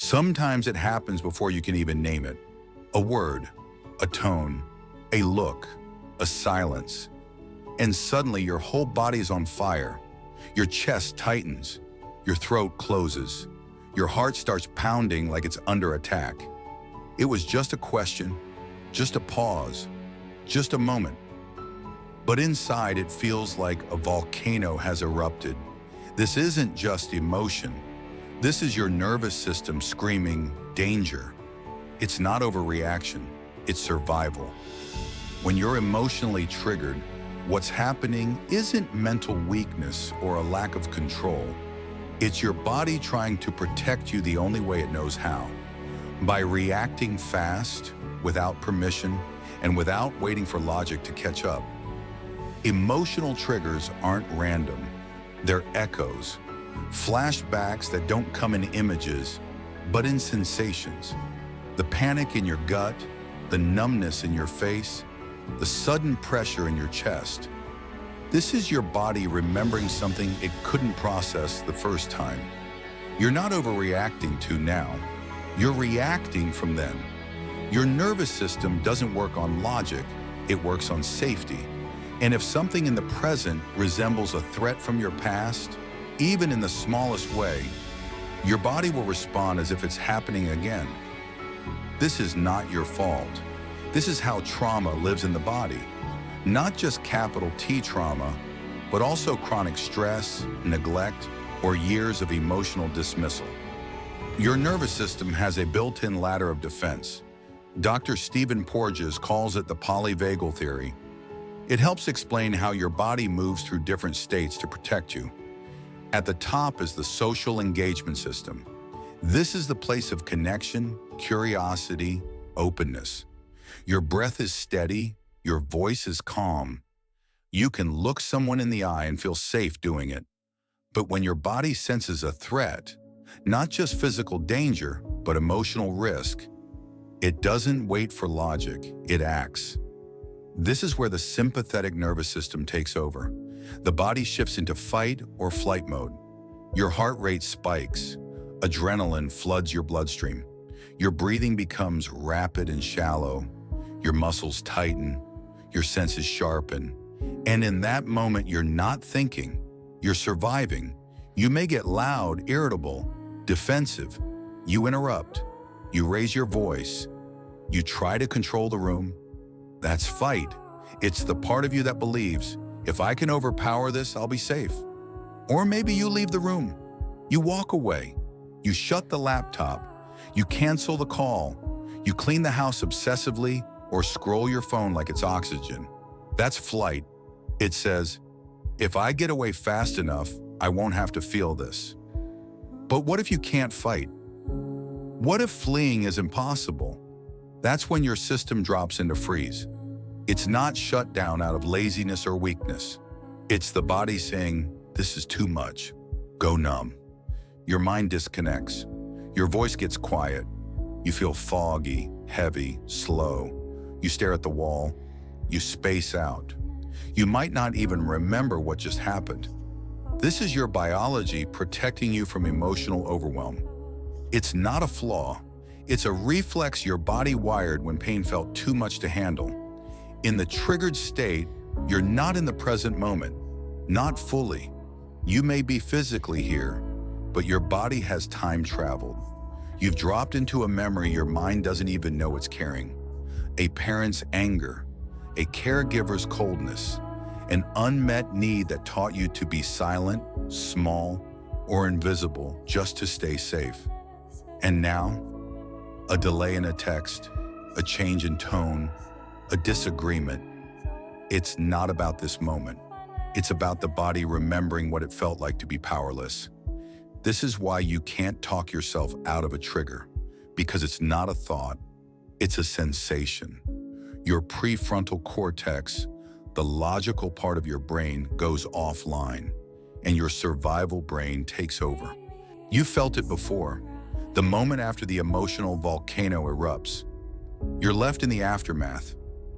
Sometimes it happens before you can even name it. A word, a tone, a look, a silence. And suddenly your whole body is on fire. Your chest tightens, your throat closes, your heart starts pounding like it's under attack. It was just a question, just a pause, just a moment. But inside it feels like a volcano has erupted. This isn't just emotion. This is your nervous system screaming, danger. It's not overreaction, it's survival. When you're emotionally triggered, what's happening isn't mental weakness or a lack of control. It's your body trying to protect you the only way it knows how. By reacting fast, without permission, and without waiting for logic to catch up. Emotional triggers aren't random. They're echoes, flashbacks that don't come in images, but in sensations. The panic in your gut, the numbness in your face, the sudden pressure in your chest. This is your body remembering something it couldn't process the first time. You're not overreacting to now. You're reacting from then. Your nervous system doesn't work on logic, it works on safety. And if something in the present resembles a threat from your past, even in the smallest way, your body will respond as if it's happening again. This is not your fault. This is how trauma lives in the body. Not just capital T trauma, but also chronic stress, neglect, or years of emotional dismissal. Your nervous system has a built-in ladder of defense. Dr. Stephen Porges calls it the polyvagal theory. It helps explain how your body moves through different states to protect you. At the top is the social engagement system. This is the place of connection, curiosity, openness. Your breath is steady, your voice is calm. You can look someone in the eye and feel safe doing it. But when your body senses a threat, not just physical danger, but emotional risk, it doesn't wait for logic, it acts. This is where the sympathetic nervous system takes over. The body shifts into fight or flight mode. Your heart rate spikes. Adrenaline floods your bloodstream. Your breathing becomes rapid and shallow. Your muscles tighten. Your senses sharpen. And in that moment, you're not thinking. You're surviving. You may get loud, irritable, defensive. You interrupt. You raise your voice. You try to control the room. That's fight. It's the part of you that believes, if I can overpower this, I'll be safe. Or maybe you leave the room. You walk away. You shut the laptop. You cancel the call. You clean the house obsessively or scroll your phone like it's oxygen. That's flight. It says, if I get away fast enough, I won't have to feel this. But what if you can't fight? What if fleeing is impossible? That's when your system drops into freeze. It's not shut down out of laziness or weakness. It's the body saying, this is too much. Go numb. Your mind disconnects. Your voice gets quiet. You feel foggy, heavy, slow. You stare at the wall. You space out. You might not even remember what just happened. This is your biology protecting you from emotional overwhelm. It's not a flaw. It's a reflex your body wired when pain felt too much to handle. In the triggered state, you're not in the present moment, not fully. You may be physically here, but your body has time traveled. You've dropped into a memory your mind doesn't even know it's carrying. A parent's anger, a caregiver's coldness, an unmet need that taught you to be silent, small, or invisible just to stay safe. And now, a delay in a text, a change in tone, a disagreement. It's not about this moment. It's about the body remembering what it felt like to be powerless. This is why you can't talk yourself out of a trigger, because it's not a thought, it's a sensation. Your prefrontal cortex, the logical part of your brain, goes offline, and your survival brain takes over. You felt it before. The moment after the emotional volcano erupts, you're left in the aftermath,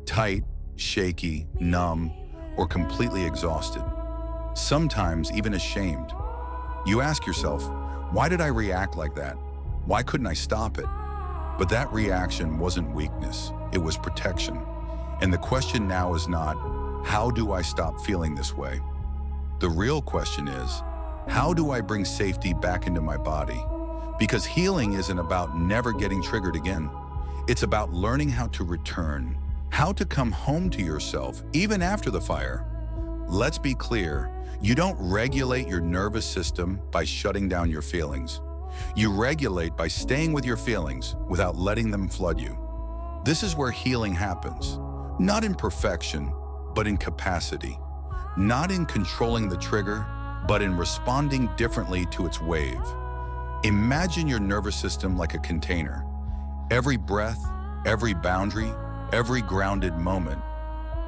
tight, shaky, numb, or completely exhausted. Sometimes even ashamed. You ask yourself, why did I react like that? Why couldn't I stop it? But that reaction wasn't weakness, it was protection. And the question now is not, how do I stop feeling this way? The real question is, how do I bring safety back into my body? Because healing isn't about never getting triggered again. It's about learning how to return, how to come home to yourself, even after the fire. Let's be clear, you don't regulate your nervous system by shutting down your feelings. You regulate by staying with your feelings without letting them flood you. This is where healing happens, not in perfection, but in capacity. Not in controlling the trigger, but in responding differently to its wave. Imagine your nervous system like a container. Every breath, every boundary, every grounded moment,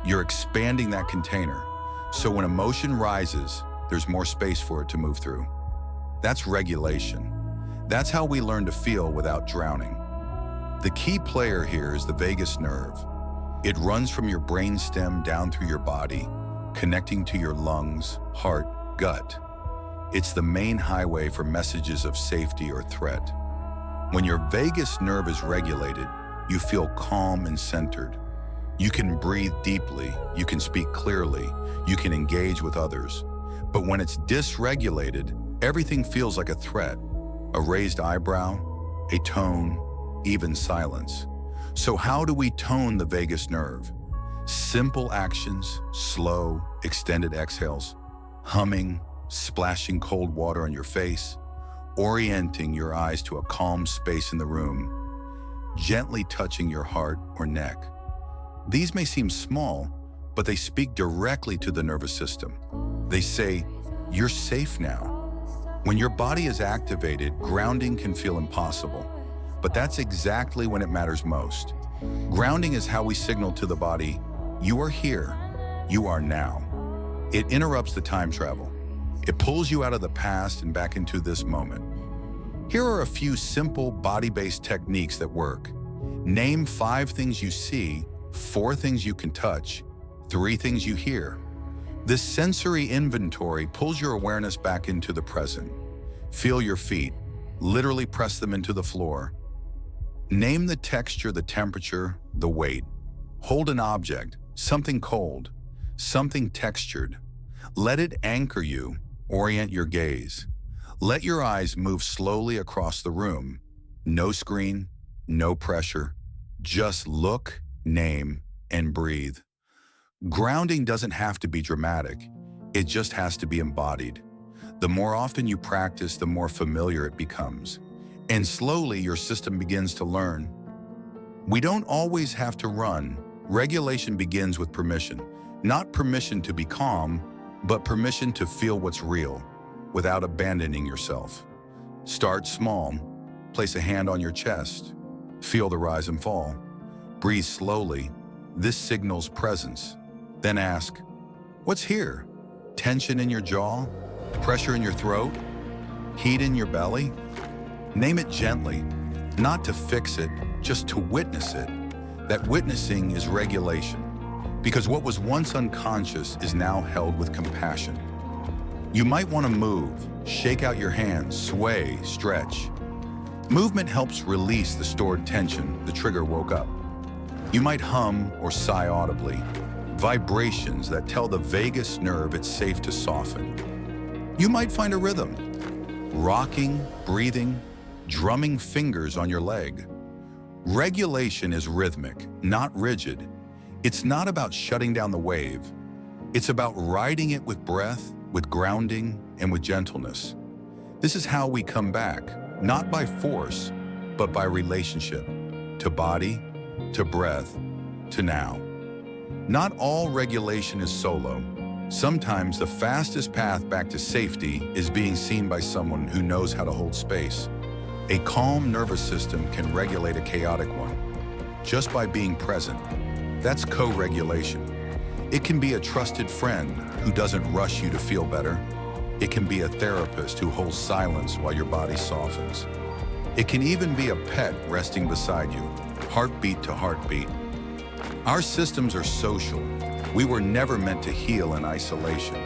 you're expanding that container. So when emotion rises, there's more space for it to move through. That's regulation. That's how we learn to feel without drowning. The key player here is the vagus nerve. It runs from your brainstem down through your body, connecting to your lungs, heart, gut. It's the main highway for messages of safety or threat. When your vagus nerve is regulated, you feel calm and centered. You can breathe deeply, you can speak clearly, you can engage with others. But when it's dysregulated, everything feels like a threat. A raised eyebrow, a tone, even silence. So how do we tone the vagus nerve? Simple actions, slow, extended exhales, humming, splashing cold water on your face, orienting your eyes to a calm space in the room, gently touching your heart or neck. These may seem small, but they speak directly to the nervous system. They say, you're safe now. When your body is activated, grounding can feel impossible, but that's exactly when it matters most. Grounding is how we signal to the body, you are here, you are now. It interrupts the time travel. It pulls you out of the past and back into this moment. Here are a few simple body-based techniques that work. Name 5 things you see, 4 things you can touch, 3 things you hear. This sensory inventory pulls your awareness back into the present. Feel your feet, literally press them into the floor. Name the texture, the temperature, the weight. Hold an object, something cold, something textured. Let it anchor you, orient your gaze. Let your eyes move slowly across the room. No screen, no pressure. Just look, name, and breathe. Grounding doesn't have to be dramatic. It just has to be embodied. The more often you practice, the more familiar it becomes. And slowly your system begins to learn. We don't always have to run. Regulation begins with permission. Not permission to be calm, but permission to feel what's real without abandoning yourself. Start small. Place a hand on your chest. Feel the rise and fall. Breathe slowly. This signals presence. Then ask, what's here? Tension in your jaw? Pressure in your throat? Heat in your belly? Name it gently, not to fix it, just to witness it. That witnessing is regulation, because what was once unconscious is now held with compassion. You might want to move, shake out your hands, sway, stretch. Movement helps release the stored tension the trigger woke up. You might hum or sigh audibly, vibrations that tell the vagus nerve it's safe to soften. You might find a rhythm, rocking, breathing, drumming fingers on your leg. Regulation is rhythmic, not rigid. It's not about shutting down the wave. It's about riding it with breath, with grounding, and with gentleness. This is how we come back, not by force, but by relationship, to body, to breath, to now. Not all regulation is solo. Sometimes the fastest path back to safety is being seen by someone who knows how to hold space. A calm nervous system can regulate a chaotic one, just by being present. That's co-regulation. It can be a trusted friend who doesn't rush you to feel better. It can be a therapist who holds silence while your body softens. It can even be a pet resting beside you, heartbeat to heartbeat. Our systems are social. We were never meant to heal in isolation.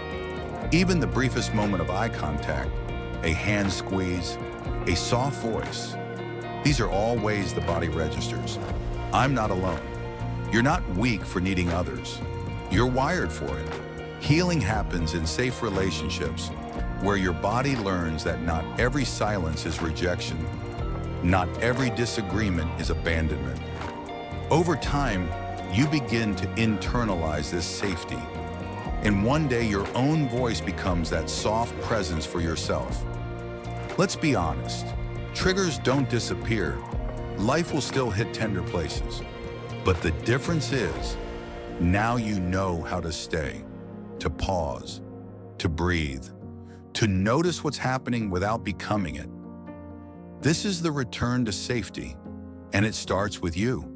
Even the briefest moment of eye contact, a hand squeeze, a soft voice, These are all ways the body registers. I'm not alone. You're not weak for needing others. You're wired for it. Healing happens in safe relationships where your body learns that not every silence is rejection. Not every disagreement is abandonment. Over time, you begin to internalize this safety. And one day, your own voice becomes that soft presence for yourself. Let's be honest. Triggers don't disappear. Life will still hit tender places. But the difference is, now you know how to stay, to pause, to breathe, to notice what's happening without becoming it. This is the return to safety, and it starts with you.